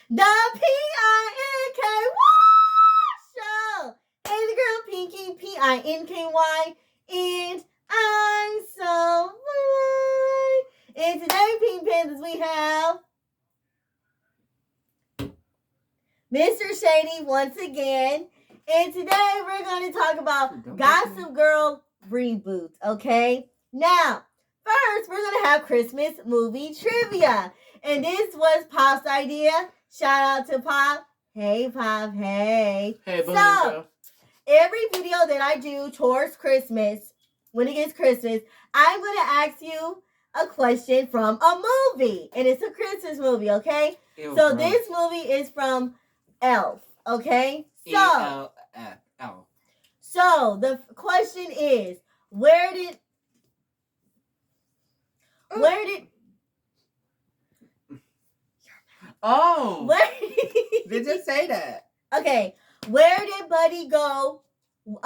The P-I-N-K-Y show. Hey, the girl Pinky, P-I-N-K-Y, and I'm so fine. And today, Pink Panthers, we have Mr. Shady once again. And today, we're going to talk about Gossip Girl Reboot, okay? Now, first, we're going to have Christmas movie trivia. And this was Pop's idea. Shout out to Pop. Hey, Pop. Hey. Hey, so, every video that I do towards Christmas, when it gets Christmas, I'm going to ask you a question from a movie. And it's a Christmas movie, okay? Ew, so, gross. this movie is from Elf, okay? So, E-L-F-L. So, the question is, where did Oh! Where They just say that. Okay, where did Buddy go? Who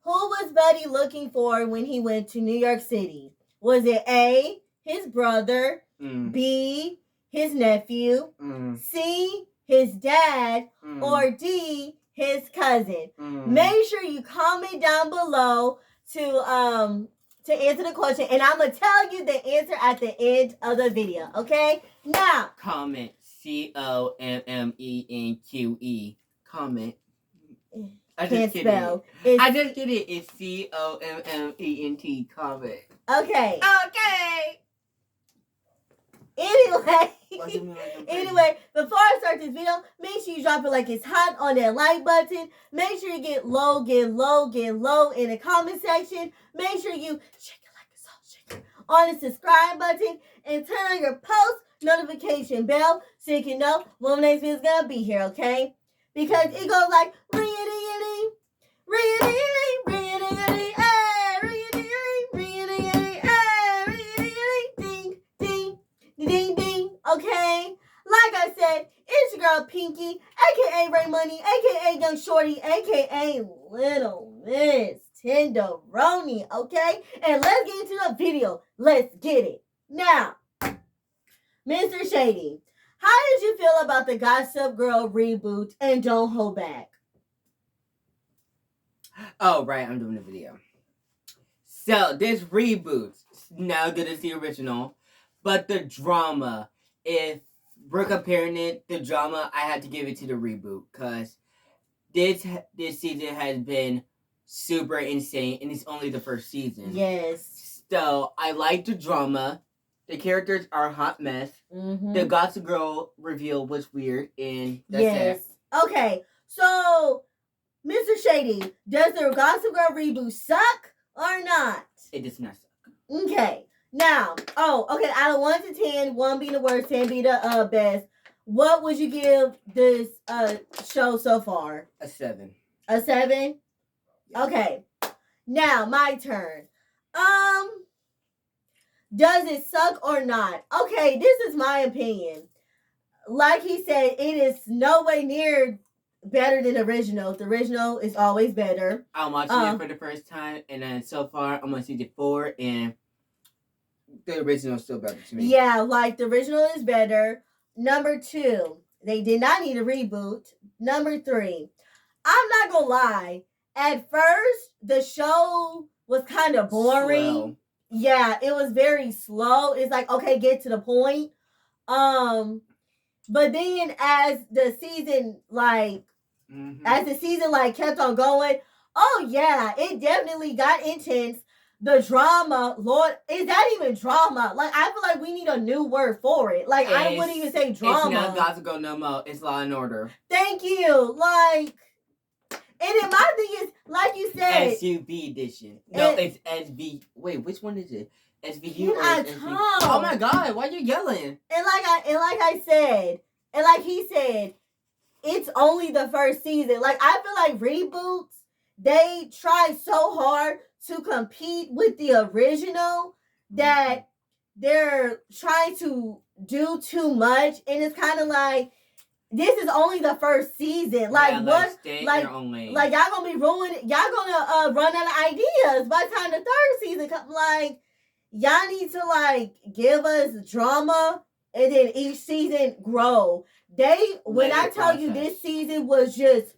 was Buddy looking for when he went to New York City? Was it A, his brother, B, his nephew, C, his dad, or D, his cousin? Make sure you comment down below to answer the question, and I'm gonna tell you the answer at the end of the video. Okay? Now, comment COMMENQE. Comment. I can't just spell. I just get it. It's COMMENT. Comment. Okay. Okay. Anyway, before I start this video, make sure you drop it like it's hot on that like button. Make sure you get low in the comment section. Make sure you shake it like a salt shaker on the subscribe button and turn on your post notification bell so you can know when the next video is gonna be here, okay? Because it goes like ding, ding, okay? Like I said, it's your girl Pinky, aka Ray Money, aka Young Shorty, aka Little Miss Tenderoni, okay? And let's get into the video. Let's get it. Now, Mr. Shady, how did you feel about the Gossip Girl reboot and Don't Hold Back? Oh, right, I'm doing a video. So, this reboot, now good as the original, but the drama, if we're comparing it, the drama, I had to give it to the reboot, because this season has been super insane, and it's only the first season. Yes. So, I like the drama. The characters are a hot mess. Mm-hmm. The Gossip Girl reveal was weird, and that's it. Okay, so, Mr. Shady, does the Gossip Girl reboot suck or not? It does not suck. Okay. Now, out of 1 to 10, 1 being the worst, 10 being the best, what would you give this show so far? A 7. A 7? Yeah. Okay. Now, my turn. Does it suck or not? Okay, this is my opinion. Like he said, it is no way near better than the original. The original is always better. I'm watching it for the first time, and then so far, I'm on season 4, and the original is still better to me. Yeah, like the original is better. Number 2, they did not need a reboot. Number 3, I'm not gonna lie. At first, the show was kind of boring. Slow. Yeah, it was very slow. It's like, okay, get to the point. But then as the season kept on going, oh yeah, it definitely got intense. The drama, Lord, is that even drama? Like, I feel like we need a new word for it. Like, I wouldn't even say drama. It's not Gossip Girl no more. It's Law and Order. Thank you. Like, and then my thing is, like you said, SUV edition. No, it's SV. Wait, which one is it? SVU or SVU? Oh my God, why are you yelling? And like I said, and like he said, it's only the first season. Like, I feel like reboots, they try so hard to compete with the original that they're trying to do too much, and it's kind of like, this is only the first season. Like, yeah, what? Like, your own lane. Like, y'all gonna be ruining. Y'all gonna run out of ideas by the time the third season comes. Like, y'all need to like give us drama, and then each season grow. When I tell you this season was just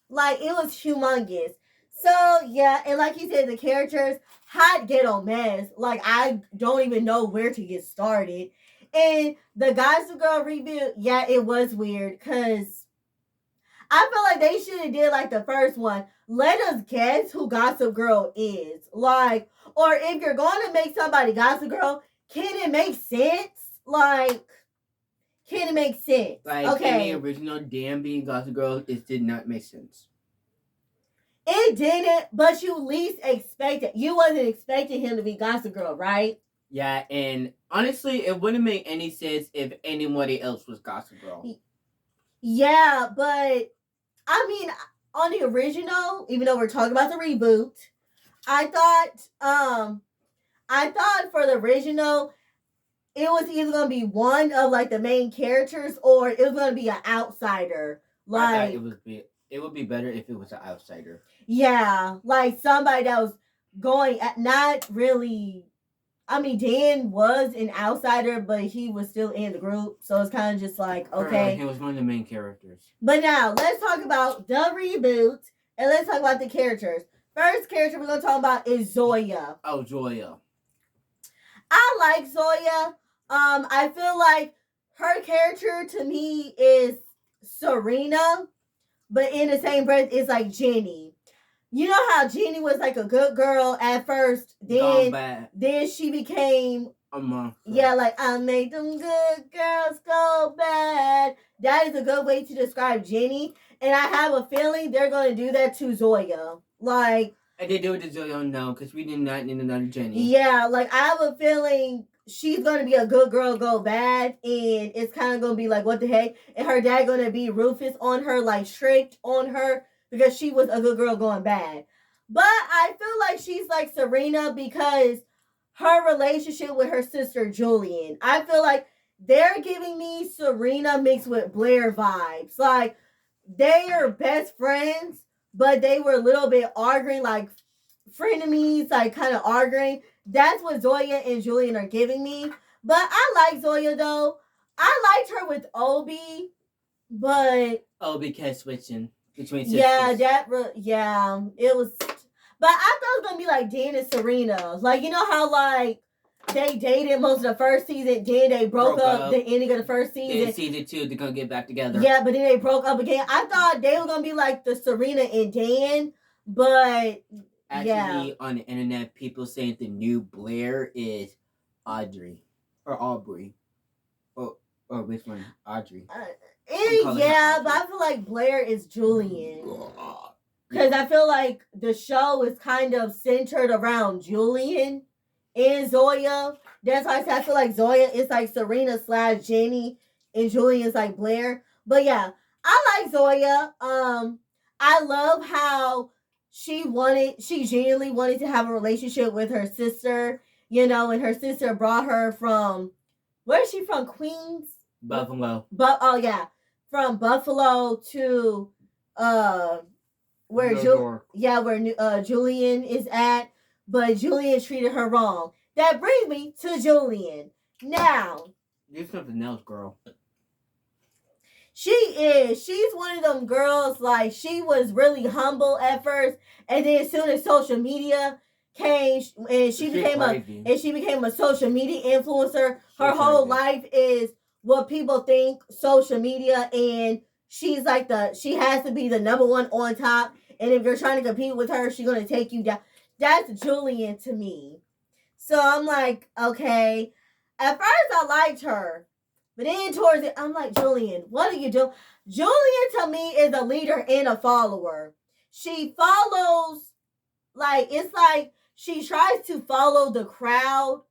like, it was humongous. So yeah, and like you said, the characters, hot ghetto mess. Like, I don't even know where to get started. And the Guys and Girl reboot, yeah, it was weird because I feel like they should have did like the first one. Let us guess who Gossip Girl is. Like, or if you're going to make somebody Gossip Girl, can it make sense? Like, can it make sense? Like, okay, in the original, Dan being Gossip Girl, it did not make sense. It didn't, but you least expected. You wasn't expecting him to be Gossip Girl, right? Yeah, and honestly, it wouldn't make any sense if anybody else was Gossip Girl. Yeah, but I mean, on the original, even though we're talking about the reboot, I thought for the original, it was either gonna be one of like the main characters or it was gonna be an outsider. Like, it would be better if it was an outsider. Yeah, like somebody that was going at not really. I mean, Dan was an outsider, but he was still in the group, so it's kind of just like, okay. He was one of the main characters. But now let's talk about the reboot and let's talk about the characters. First character we're gonna talk about is Zoya. Oh, Zoya. I like Zoya. I feel like her character to me is Serena, but in the same breath, it's like Jenny. You know how Jenny was like a good girl at first, then she became a monster. Yeah, like, I made them good girls go bad. That is a good way to describe Jenny, and I have a feeling they're gonna do that to Zoya. Like, and they do it to Zoya, no, because we did not need another Jenny. Yeah, like, I have a feeling she's gonna be a good girl go bad, and it's kind of gonna be like, what the heck? And her dad gonna be Rufus on her, like strict on her, because she was a good girl going bad. But I feel like she's like Serena because her relationship with her sister Julian. I feel like they're giving me Serena mixed with Blair vibes. Like, they are best friends, but they were a little bit arguing, like frenemies, like kind of arguing. That's what Zoya and Julian are giving me. But I like Zoya though. I liked her with Obi, but Obi kept switching between sisters. Yeah, it was. But I thought it was gonna be like Dan and Serena. Like, you know how like they dated most of the first season, then they broke up the ending of the first season. Then season 2, they're gonna get back together. Yeah, but then they broke up again. I thought they were gonna be like the Serena and Dan, but actually, on the internet, people saying the new Blair is Audrey or Aubrey, or which one? Audrey. But I feel like Blair is Julian. Because I feel like the show is kind of centered around Julian and Zoya. That's why I feel like Zoya is like Serena / Jenny and Julian is like Blair. But yeah, I like Zoya. I love how she genuinely wanted to have a relationship with her sister, you know, and her sister brought her from, where is she from? Queens? Buffalo. From Buffalo to where Julian is at, but Julian treated her wrong. That brings me to Julian. Now, you're something else, girl. She's one of them girls, like, she was really humble at first, and then as soon as social media came and she became a social media influencer, her whole life is what people think social media, and she's like she has to be the number one on top. And if you're trying to compete with her, she's going to take you down. That's Julian to me. So I'm like, okay. At first, I liked her. But then towards it, I'm like, Julian, what are you doing? Julian to me is a leader and a follower. She follows, like, it's like she tries to follow the crowd,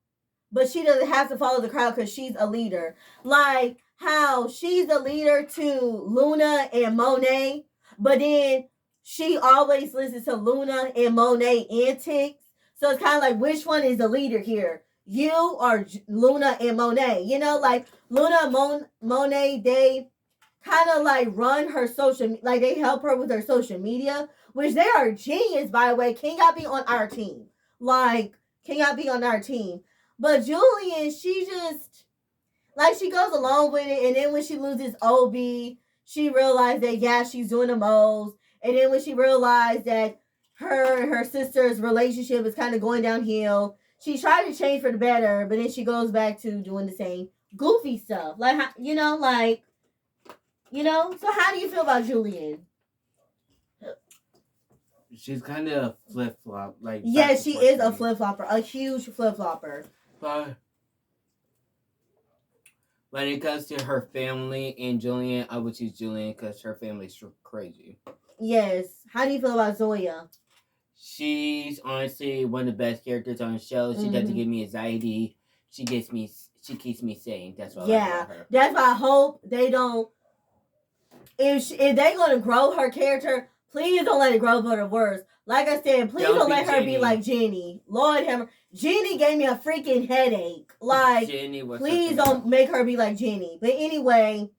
but she doesn't have to follow the crowd because she's a leader. Like how she's a leader to Luna and Monet, but then she always listens to Luna and Monet antics. So it's kind of like, which one is the leader here? You or Luna and Monet? You know, like Luna and Monet, they kind of like run her social, like they help her with her social media, which they are genius, by the way. Cannot be on our team. Like, cannot be on our team. But Julian, she just, Like, she goes along with it, and then when she loses OB, she realized that, yeah, she's doing the most. And then when she realized that her sister's relationship is kind of going downhill, she tried to change for the better, but then she goes back to doing the same goofy stuff. Like, so how do you feel about Julian? She's kind of flip flop. Like, yeah, she is a flip flopper, a huge flip flopper. But when it comes to her family and Julian, I would choose Julian because her family's crazy. Yes. How do you feel about Zoya? She's honestly one of the best characters on the show. She doesn't give me anxiety. She keeps me sane. That's what I like about her. That's why I hope they don't. If they're gonna grow her character, please don't let it grow for the worse. Like I said, please don't let her be like Jenny. Lord have mercy. Jenny gave me a freaking headache. Like, please don't make her be like Jenny. But anyway,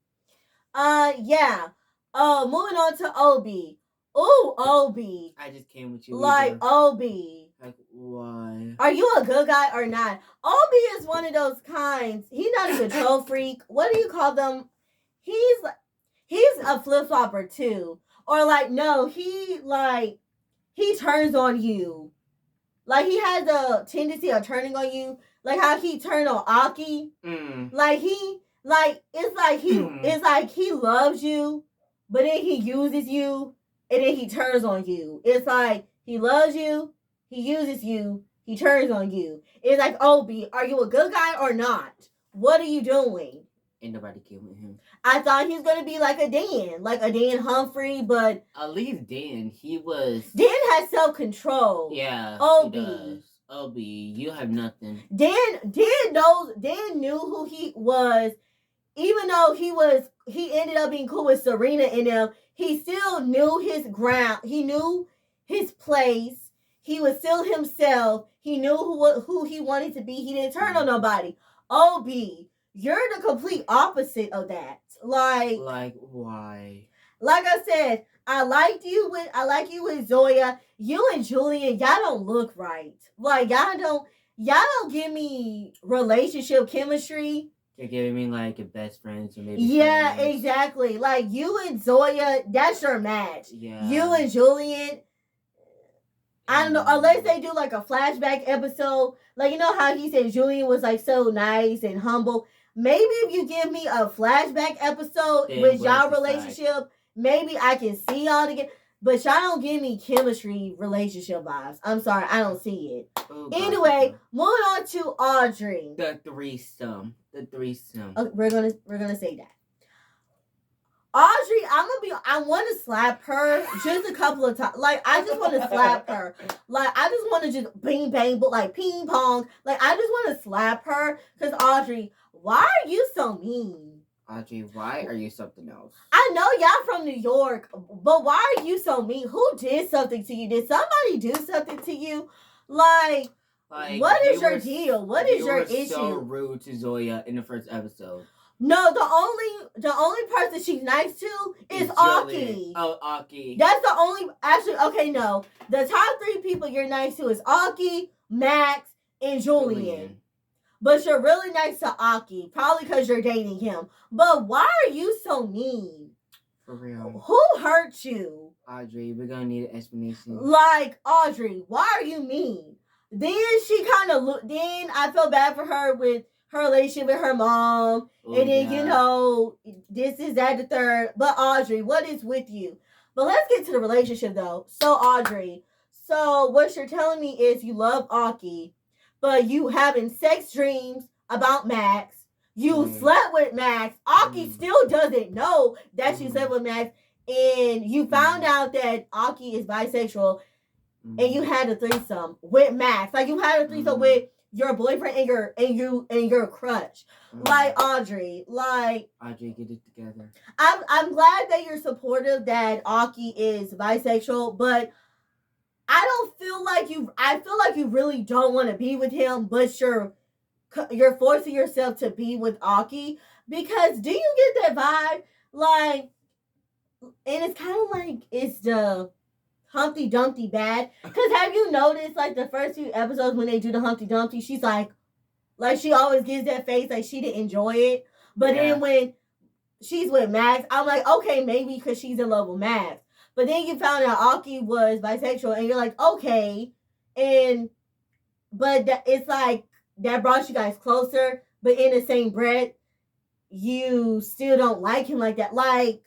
yeah. Moving on to Obi. Ooh, Obi. I just came with you. Like, Obi. Like, why? Are you a good guy or not? Obi is one of those kinds. He's not a control freak. What do you call them? He's a flip flopper too. Or like, no, he turns on you. Like, he has a tendency of turning on you. Like how he turned on Aki. It's like he loves you, but then he uses you, and then he turns on you. It's like he loves you, he uses you, he turns on you. It's like, Obi, are you a good guy or not? What are you doing? Ain't nobody killing him. I thought he was gonna be like a Dan Humphrey, but at least Dan has self-control. Yeah, Obi. He does. Obi, you have nothing. Dan knew who he was, even though he ended up being cool with Serena and them. He still knew his ground. He knew his place. He was still himself. He knew who he wanted to be. He didn't turn on nobody. Obi, you're the complete opposite of that. Like why? Like I said, I like you with Zoya. You and Julian, y'all don't look right. Like, y'all don't give me relationship chemistry. You're giving me like a best friends or maybe. Yeah, friends. Exactly. Like, you and Zoya, that's your match. Yeah. You and Julian, I don't know, unless they do like a flashback episode. Like, you know how he said Julian was like so nice and humble. Maybe if you give me a flashback episode with y'all relationship, maybe I can see y'all together. But y'all don't give me chemistry relationship vibes. I'm sorry, I don't see it. Oh, anyway, moving on to Audrey. The threesome. Okay, we're gonna say that. Audrey, I want to slap her just a couple of times. Like, I just want to slap her. Like, I just want to just bing bang, but like ping pong. Like, I just want to slap her. Because Audrey, why are you so mean? Audrey, why are you something else? I know y'all from New York, but why are you so mean? Who did something to you? Did somebody do something to you? Like what is your deal? What is your issue? You were so rude to Zoya in the first episode. No, the only person she's nice to is Aki. Oh, Aki. That's the only. Actually, okay, no. The top 3 people you're nice to is Aki, Max, and Julian. But you're really nice to Aki, probably because you're dating him. But why are you so mean? For real. Who hurt you? Audrey, we're gonna need an explanation. Like, Audrey, why are you mean? Then she kind of then I feel bad for her with her relationship with her mom. Ooh, and then, this is that the third. But Audrey, what is with you? But let's get to the relationship though. So Audrey, what you're telling me is you love Aki, but you having sex dreams about Max. You slept with Max. Aki still doesn't know that you slept with Max. And you found out that Aki is bisexual. And you had a threesome with Max. Like, you had a threesome with your boyfriend and your crush. Like, Audrey, get it together. I'm glad that you're supportive that Aki is bisexual, but I don't feel like I feel like you really don't want to be with him, but you're forcing yourself to be with Aki. Because do you get that vibe? Like, and it's kind of like it's the Humpty Dumpty bad. Because have you noticed, like, the first few episodes when they do the Humpty Dumpty, she's like, Like, she always gives that face like she didn't enjoy it. But Yeah. then when she's with Max, I'm like, okay, maybe because she's in love with Max. But then you found out Aki was bisexual, and you're like, okay. But it's like, that brought you guys closer, but in the same breath, you still don't like him like that. Like,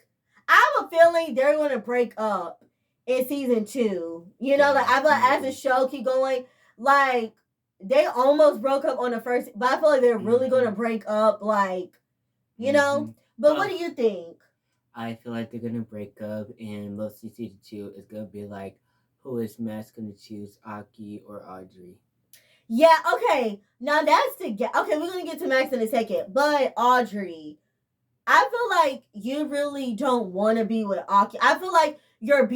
I have a feeling they're going to break up in season 2. You know, like, I feel like as the show keep going, like, they almost broke up on the first, but I feel like they're really going to break up, like, you know. But what do you think? I feel like they're gonna break up, and mostly season 2 is gonna be like, who is Max gonna choose, Aki or Audrey? Yeah, okay. Now that's okay, we're gonna get to Max in a second. But Audrey, I feel like you really don't want to be with Aki. I feel like you're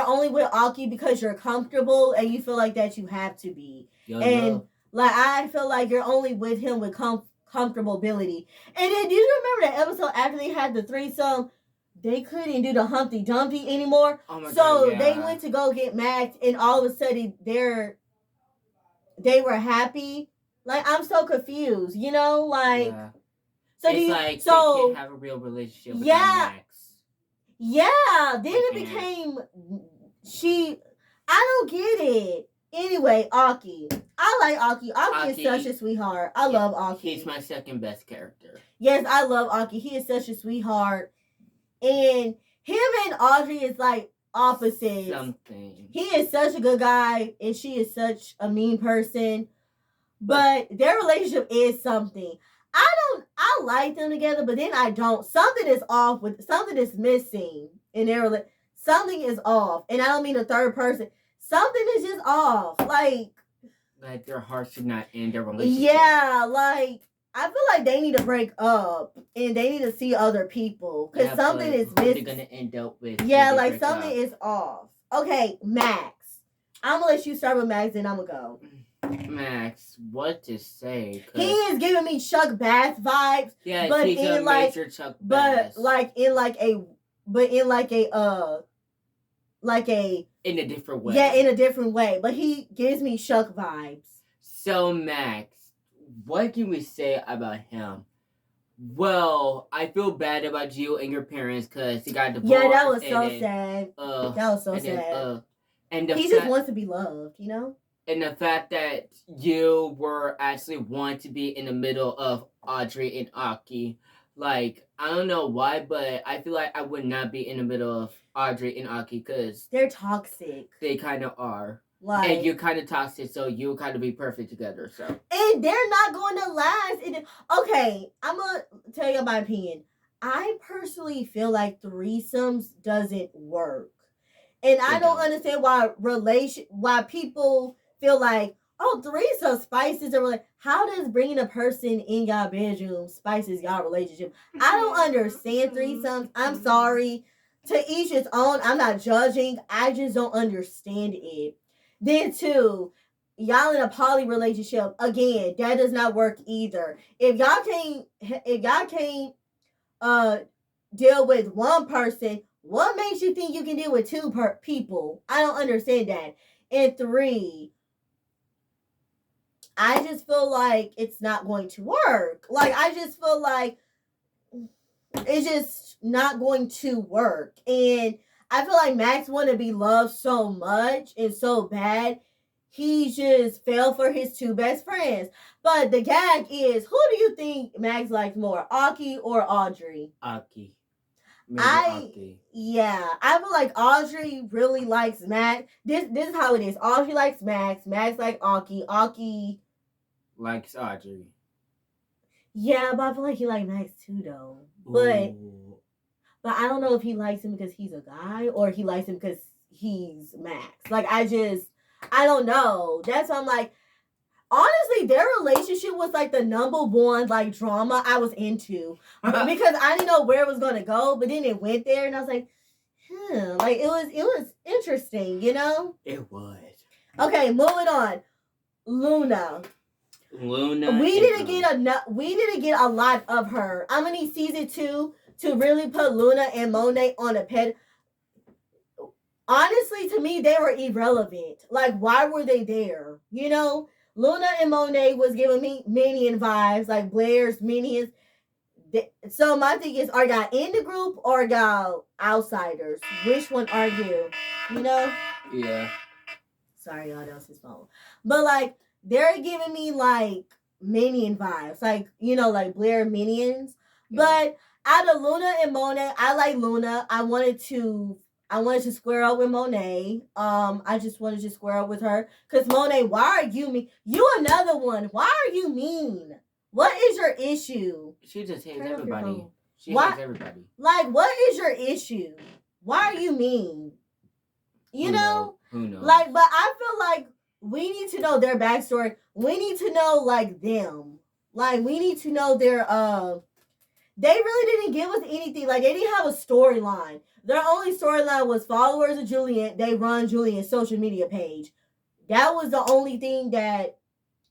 only with Aki because you're comfortable and you feel like that you have to be. Like, I feel like you're only with him with comfortability. And then, do you remember that episode after they had the threesome? They couldn't do the Humpty Dumpty anymore. Oh my God, yeah. They went to go get Max, and all of a sudden they were happy. Like, I'm so confused, you know? Like, yeah. So they can't have a real relationship with Max. Yeah. Then it became I don't get it. Anyway, Aki. I like Aki. Aki is such a sweetheart. I love Aki. He's my second best character. Yes, I love Aki. He is such a sweetheart. And him and Audrey is like opposites. Something. He is such a good guy, and she is such a mean person. But their relationship is something. I like them together, but then I don't. Something is off something is missing in their relationship. Something is off. And I don't mean a third person. Something is just off. Like their hearts should not end their relationship. Yeah, like, I feel like they need to break up and they need to see other people because something is missing. They're gonna end up with. Yeah, like something is off. Okay, Max. I'm gonna let you start with Max, and I'm gonna go. Max, what to say? He is giving me Chuck Bass vibes. Yeah, but he's in a major Chuck Bass. In a different way. Yeah, in a different way. But he gives me Chuck vibes. So, Max, what can we say about him? Well, I feel bad about you and your parents because he got divorced. Yeah, that was so sad. That was so sad. He just wants to be loved, you know? And the fact that you were actually wanting to be in the middle of Audrey and Aki. Like, I don't know why, but I feel like I would not be in the middle of Audrey and Aki because they're toxic. They kind of are. Like, and you're kind of toxic, so you kind of be perfect together. So, and they're not going to last. Okay, I'm gonna tell you my opinion. I personally feel like threesomes doesn't work, and I don't understand why people feel like, oh, threesome spices are like. How does bringing a person in y'all bedroom spices y'all relationship? I don't understand threesomes. I'm sorry. To each his own. I'm not judging. I just don't understand it. Then too, y'all in a poly relationship, again, that does not work either. If y'all can't deal with one person, what makes you think you can deal with two people? I don't understand that. And 3, I just feel like it's not going to work. Like, I just feel like it's just not going to work. And I feel like Max wanted to be loved so much and so bad. He just fell for his 2 best friends. But the gag is, who do you think Max likes more, Aki or Audrey? Aki. Yeah, I feel like Audrey really likes Max. This is how it is. Audrey likes Max. Max likes Aki. Aki likes Audrey. Yeah, but I feel like he likes Max too, though. But I don't know if he likes him because he's a guy or he likes him because he's Max. Like, I don't know. That's why I'm like, honestly, their relationship was like the number one like drama I was into because I didn't know where it was gonna go, but then it went there, and I was like, like it was interesting, you know? It was. Okay, moving on. Luna. We didn't get a lot of her. I'm gonna need season 2 to really put Luna and Monet on a ped. Honestly, to me, they were irrelevant. Like, why were they there? You know? Luna and Monet was giving me Minion vibes, like Blair's Minions. So my thing is, are y'all in the group or y'all outsiders? Which one are you? You know? Yeah. Sorry, y'all, that was his phone. But like, they're giving me like Minion vibes, like like Blair Minions. Yeah. But out of Luna and Monet, I like Luna. I wanted to square up with Monet. I just wanted to square up with her because Monet, why are you mean? You another one. Why are you mean? What is your issue? She just hates everybody. She hates everybody. Like, what is your issue? Why are you mean? You know? Who knows? Like, but I feel like we need to know their backstory. We need to know like them. Like, we need to know their they really didn't give us anything. Like, they didn't have a storyline. Their only storyline was followers of Julian. They run Julian's social media page. That was the only thing that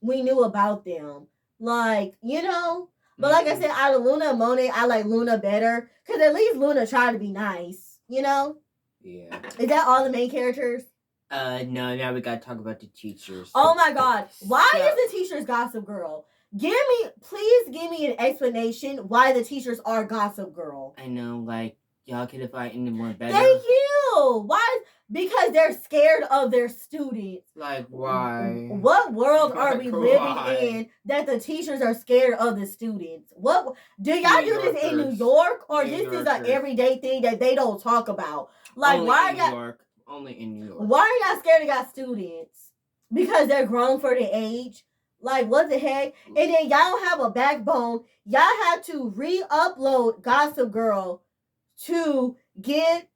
we knew about them. Like, But like I said, out of Luna and Monet, I like Luna better. Because at least Luna tried to be nice, Yeah. Is that all the main characters? No, now we gotta talk about the teachers. Oh my god. Why is the teachers Gossip Girl? Please give me an explanation why the teachers are Gossip Girl. I know, like, y'all could have found anyone better. Thank you. Why? Because they're scared of their students. Like, why? What world are we living in that the teachers are scared of the students? What do y'all do this in New York, or this is an everyday thing that they don't talk about? Like, only why in New York? Only in New York. Why are y'all scared of y'all students? Because they're grown for their age. Like, what the heck? And then y'all don't have a backbone. Y'all have to re-upload Gossip Girl to let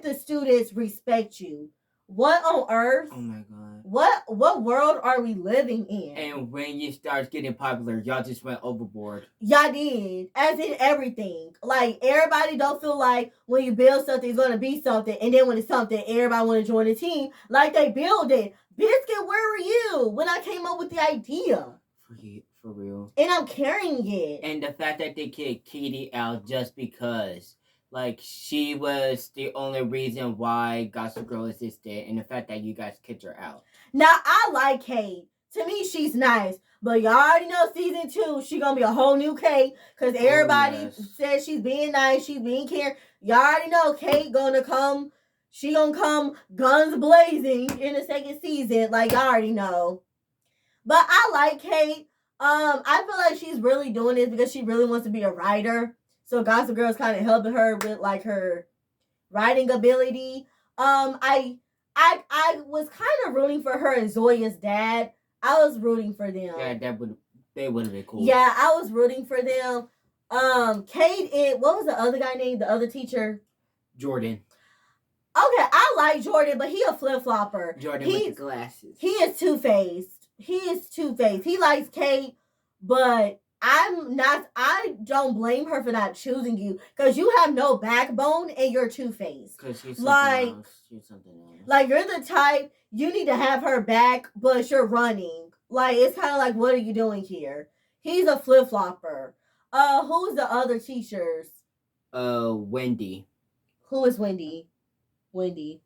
the students respect you. What on earth? Oh my god. What world are we living in? And when you start getting popular, y'all just went overboard. Y'all did. As in everything. Like, everybody don't feel like when you build something, it's going to be something. And then when it's something, everybody want to join the team. Like they build it. Biscuit, where were you when I came up with the idea? For real. And I'm carrying it. And the fact that they kicked Katie out just because, like, she was the only reason why Gossip Girl existed, and the fact that you guys kicked her out. Now, I like Kate. To me, she's nice. But y'all already know season 2, she gonna be a whole new Kate. Because everybody says she's being nice, she's being caring. Y'all already know Kate gonna come. She gonna come guns blazing in the second season. Like, y'all already know. But I like Kate. I feel like she's really doing this because she really wants to be a writer. So Gossip Girl's kind of helping her with like her writing ability. I was kind of rooting for her and Zoya's dad. I was rooting for them. Yeah, they would have been cool. Yeah, I was rooting for them. Kate and what was the other guy named? The other teacher? Jordan. Okay, I like Jordan, but he a flip-flopper. Jordan with the glasses. He is two-faced. He likes Kate, but I don't blame her for not choosing you because you have no backbone and you're two-faced. Because she's something else. She's something else. Like, you're the type, you need to have her back, but you're running. Like, it's kind of like, what are you doing here? He's a flip-flopper. Who's the other teachers? Wendy. Who is Wendy? Wendy.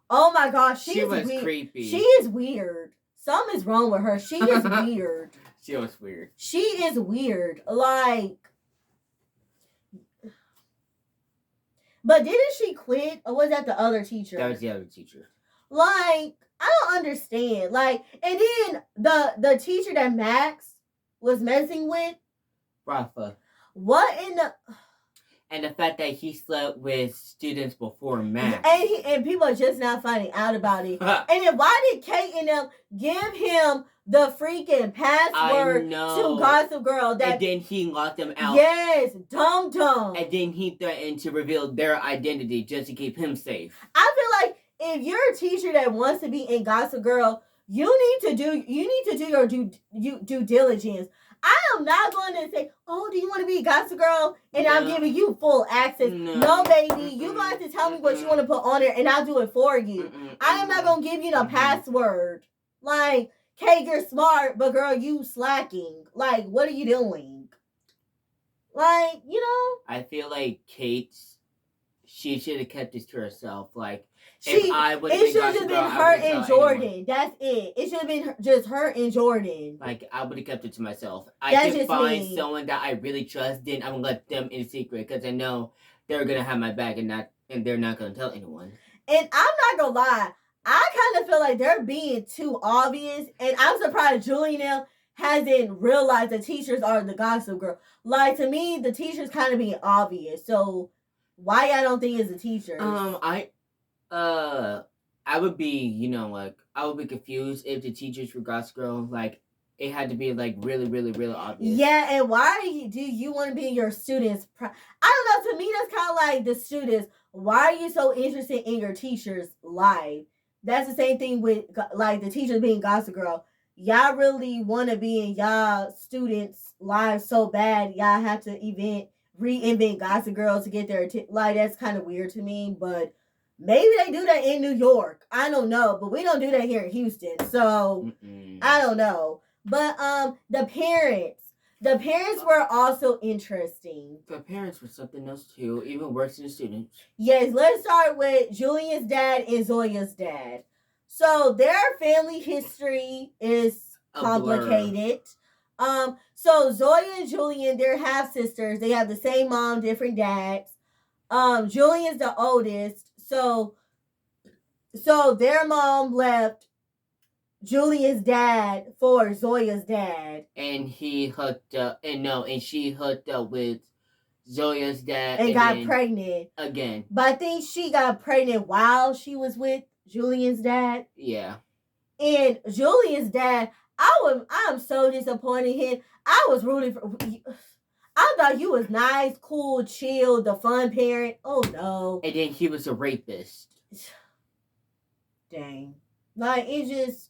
Oh my gosh, she was creepy. She is weird. Something is wrong with her. She is weird. She was weird. She is weird. Like, but didn't she quit, or was that the other teacher? That was the other teacher. Like, I don't understand. Like, and then the teacher that Max was messing with, Rafa. What in the? And the fact that he slept with students before Max. And people are just not finding out about it. And then why did Kate and them give him the freaking password to Gossip Girl? And then he locked them out. Yes, dumb. And then he threatened to reveal their identity just to keep him safe. I feel like if you're a teacher that wants to be in Gossip Girl, you need to do your due diligence. I am not going to say, oh, do you want to be a Gossip Girl? And I'm giving you full access. No, baby. You're going to have to tell me what you want to put on there, and I'll do it for you. I am not going to give you the password. Like, Kate, you're smart, but girl, you slacking. Like, what are you doing? Like, I feel like Kate, she should have kept this to herself. Like, It should have just been her and Jordan. Anyone. That's it. It should have been just her and Jordan. Like, I would have kept it to myself. That's I could just find me. someone that I really trust, then I'm gonna let them in secret because I know they're gonna have my back and they're not gonna tell anyone. And I'm not gonna lie, I kind of feel like they're being too obvious, and I'm surprised Julian hasn't realized the teachers are the gossip girl. Like, to me, the teachers kind of being obvious. So why I don't think it's the teachers? I would be, like, I would be confused if the teachers were Gossip Girl. Like, it had to be, like, really, really, really obvious. Yeah, and why do you want to be in your students' I don't know, to me, that's kind of like the students. Why are you so interested in your teacher's life? That's the same thing with, like, the teachers being Gossip Girl. Y'all really want to be in y'all students' lives so bad, y'all have to reinvent Gossip Girl to get their like, that's kind of weird to me, but maybe they do that in New York. I don't know, but we don't do that here in Houston, so I don't know. But the parents were also interesting. The parents were something else too, even worse than the students. Yes, let's start with Julian's dad and Zoya's dad. So their family history is complicated. So Zoya and Julian, they're half sisters. They have the same mom, different dads. Julian's the oldest. So their mom left Julian's dad for Zoya's dad. And she hooked up with Zoya's dad. And got pregnant. Again. But I think she got pregnant while she was with Julian's dad. Yeah. And Julian's dad, I'm so disappointed in him. I was rooting for... I thought you was nice, cool, chill, the fun parent. Oh, no. And then he was a rapist. Dang. Like, it just...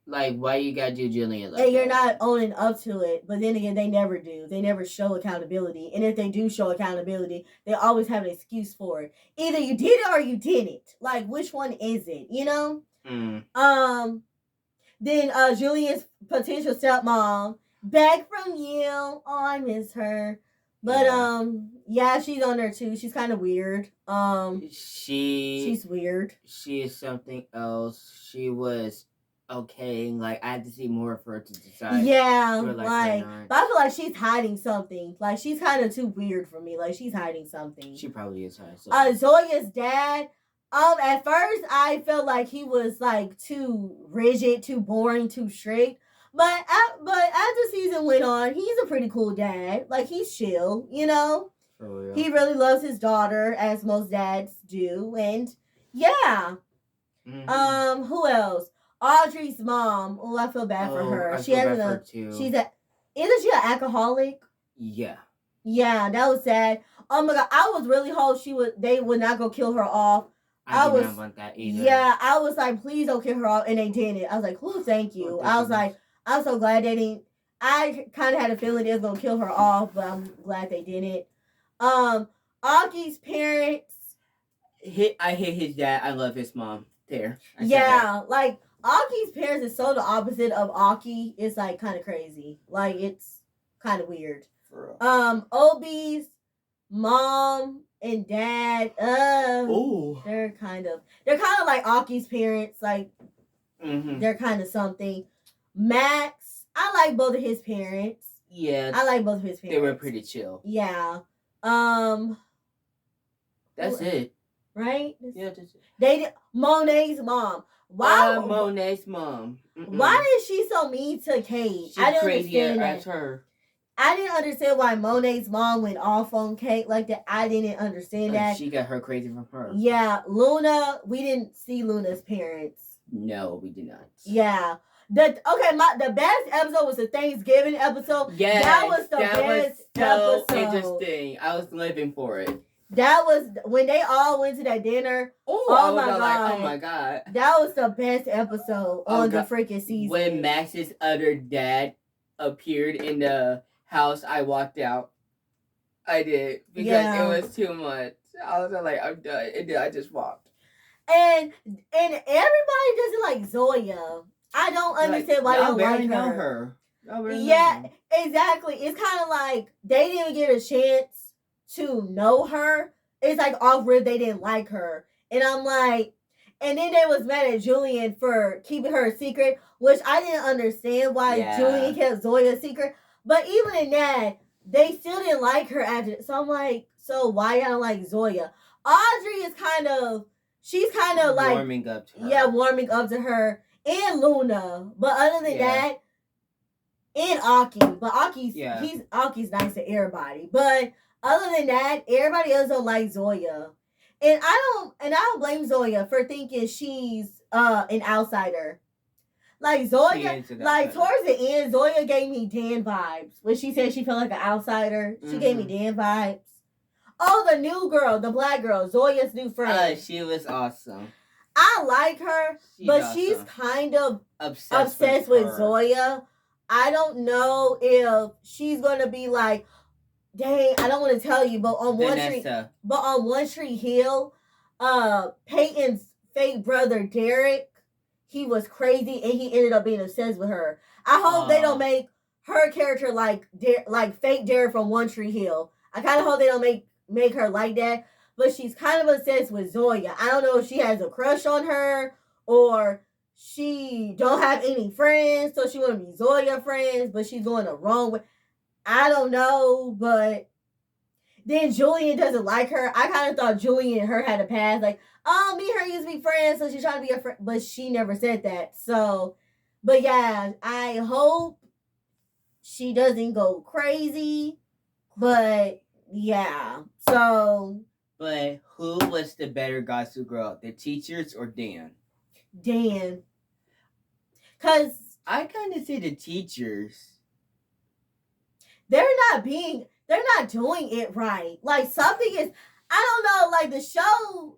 Like, why you gotta do Julian like and you're not owning up to it. But then again, they never do. They never show accountability. And if they do show accountability, they always have an excuse for it. Either you did it or you didn't. Like, which one is it? You know? Then Julian's potential stepmom, back from you. Oh, I miss her. But yeah, she's on there too. She's kind of weird. She's weird. She is something else. She was okay. Like, I had to see more of her to decide. Yeah, like but I feel like she's hiding something. Like, she's kind of too weird for me. Like, she's hiding something. She probably is hiding something. Zoya's dad. At first I felt like he was like too rigid, too boring, too strict. But as the season went on, he's a pretty cool dad. Like, he's chill, you know? Oh, yeah. He really loves his daughter, as most dads do. And, yeah. Mm-hmm. Who else? Audrey's mom. Oh, I feel bad for her. I feel bad for her too. Isn't she an alcoholic? Yeah. Yeah, that was sad. Oh, my God. I was really hoping they would not go kill her off. I did not want that either. Yeah, I was like, please don't kill her off. And they didn't. I was like, oh, thank you. I was like, I'm so glad they didn't. I kind of had a feeling they was gonna kill her off, but I'm glad they didn't. Aki's parents. I hate his dad. I love his mom. There. Yeah, like Aki's parents is so the opposite of Aki. It's like kind of crazy. Like, it's kind of weird. For real. Obi's mom and dad. They're kind of like Aki's parents. Like, they're kind of something. Max, I like both of his parents. Yeah. I like both of his parents. They were pretty chill. Yeah. That's it. Right? Yeah, that's it. Monet's mom. Why? Monet's mom. Why is she so mean to Kate? She's crazy as her. I didn't understand why Monet's mom went off on Kate like that. I didn't understand that. She got her crazy from her. Yeah. Luna, we didn't see Luna's parents. No, we did not. Yeah. The best episode was the Thanksgiving episode. Yes, that was the best so episode. Interesting. I was living for it. That was when they all went to that dinner. Oh my God. Like, oh my God. That was the best episode on the freaking season. When Max's other dad appeared in the house, I walked out. I did. Because it was too much. I was like, I'm done. And then I just walked. And everybody doesn't like Zoya. I don't understand why they don't like her. Yeah, exactly. It's kind of like they didn't get a chance to know her. it's like off rip they didn't like her. And I'm like, and then they was mad at Julian for keeping her a secret, which I didn't understand why Julian kept Zoya a secret. But even in that, they still didn't like her after. So I'm like, so why y'all like Zoya? Audrey is she's kind of like warming up to her. Yeah, warming up to her. And Luna. But other than that, and Aki. But Aki's nice to everybody. But other than that, everybody else don't like Zoya. And I don't blame Zoya for thinking she's an outsider. Like Zoya, like towards the end, Zoya gave me Dan vibes. When she said she felt like an outsider, she gave me Dan vibes. Oh, the new girl, the black girl, Zoya's new friend. She was awesome. I like her, she's kind of obsessed with Zoya. I don't know if she's gonna be like, dang, I don't want to tell you, but on One Tree Hill, Peyton's fake brother Derek, he was crazy and he ended up being obsessed with her. I hope they don't make her character like fake Derek from One Tree Hill. I kind of hope they don't make her like that. But she's kind of obsessed with Zoya. I don't know if she has a crush on her or she don't have any friends, so she want to be Zoya friends, but she's going the wrong way. I don't know, but then Julian doesn't like her. I kind of thought Julian and her had a past. Like, oh, me and her used to be friends, so she's trying to be a friend. But she never said that. So, but yeah, I hope she doesn't go crazy. But yeah, so. But who was the better Gossip Girl, the teachers or Dan? Dan. Because I kind of say the teachers. They're not doing it right. Like something is, I don't know, like the show,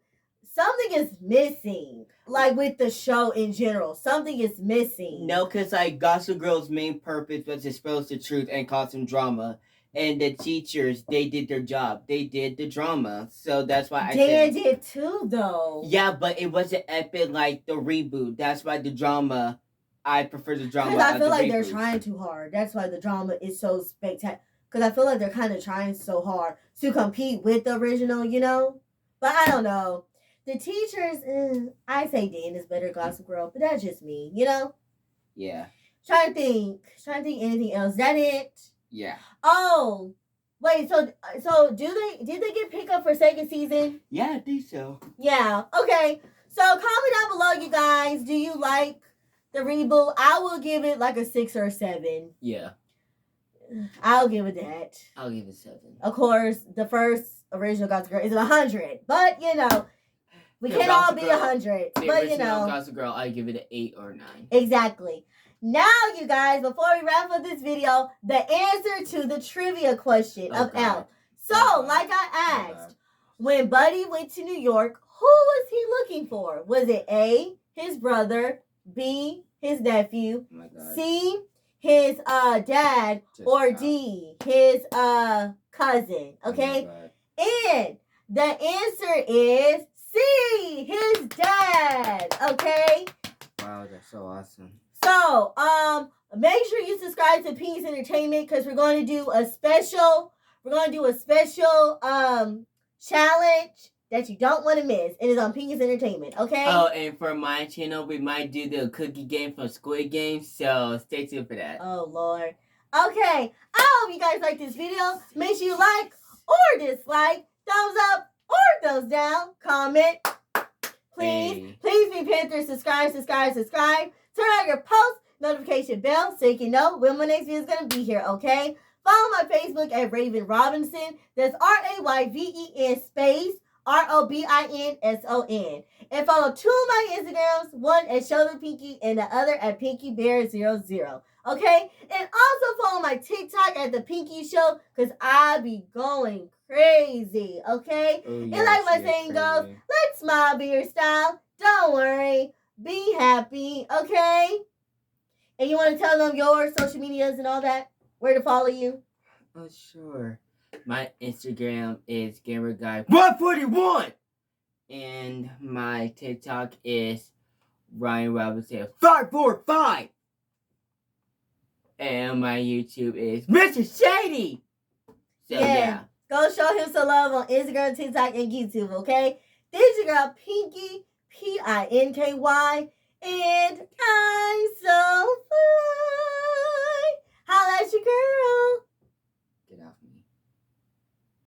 something is missing. Like with the show in general, something is missing. No, because like Gossip Girl's main purpose was to expose the truth and cause some drama. And the teachers, they did their job. They did the drama. So that's why Dan did too, though. Yeah, but it wasn't epic like the reboot. That's why the drama, I prefer the drama. Because I feel like they're trying too hard. That's why the drama is so spectacular. Because I feel like they're kind of trying so hard to compete with the original, you know? But I don't know. The teachers, I say Dan is better Gossip Girl, but that's just me, you know? Yeah. Trying to think anything else. That it? Yeah. Oh, wait. So did they get picked up for second season? Yeah, I think so. Yeah. Okay. So comment down below, you guys. Do you like the reboot? I will give it like a 6 or a 7. Yeah. I'll give it that. I'll give it 7. Of course, the first original Gossip Girl is 100, but you know we can't all be 100. But you know, Gossip Girl, I give it an 8 or 9. Exactly. Now, you guys, before we wrap up this video, the answer to the trivia question of L. So, like I asked, when Buddy went to New York, who was he looking for? Was it A, his brother, B, his nephew, C, his dad, or D, his cousin? Okay? And the answer is C, his dad. Okay? Wow, that's so awesome. So, make sure you subscribe to Pinky's Entertainment because we're going to do a special challenge that you don't want to miss. It is on Pinky's Entertainment, okay? Oh, and for my channel, we might do the cookie game from Squid Game, so stay tuned for that. Oh, Lord. Okay, I hope you guys like this video. Make sure you like or dislike, thumbs up or thumbs down, comment. Please be Panther, subscribe. Turn on your post notification bell so you can know when my next video is going to be here, okay? Follow my Facebook at Raven Robinson. That's RAYVEN space ROBINSON. And follow 2 of my Instagrams, one at Shoulder Pinky and the other at Pinky Bear 00. Okay? And also follow my TikTok at The Pinky Show because I be going crazy, okay? Oh, and like my saying goes, let smile be your style. Don't worry. Be happy, okay? And you want to tell them your social medias and all that? Where to follow you? Oh, sure. My Instagram is GamerGuy141. And my TikTok is Ryan Robinson 545. And my YouTube is Mr. Shady. So, yeah. Go Go show him some love on Instagram, TikTok, and YouTube, okay? This your girl, Pinky, Pinky, and I'm so fly. Holla at your girl.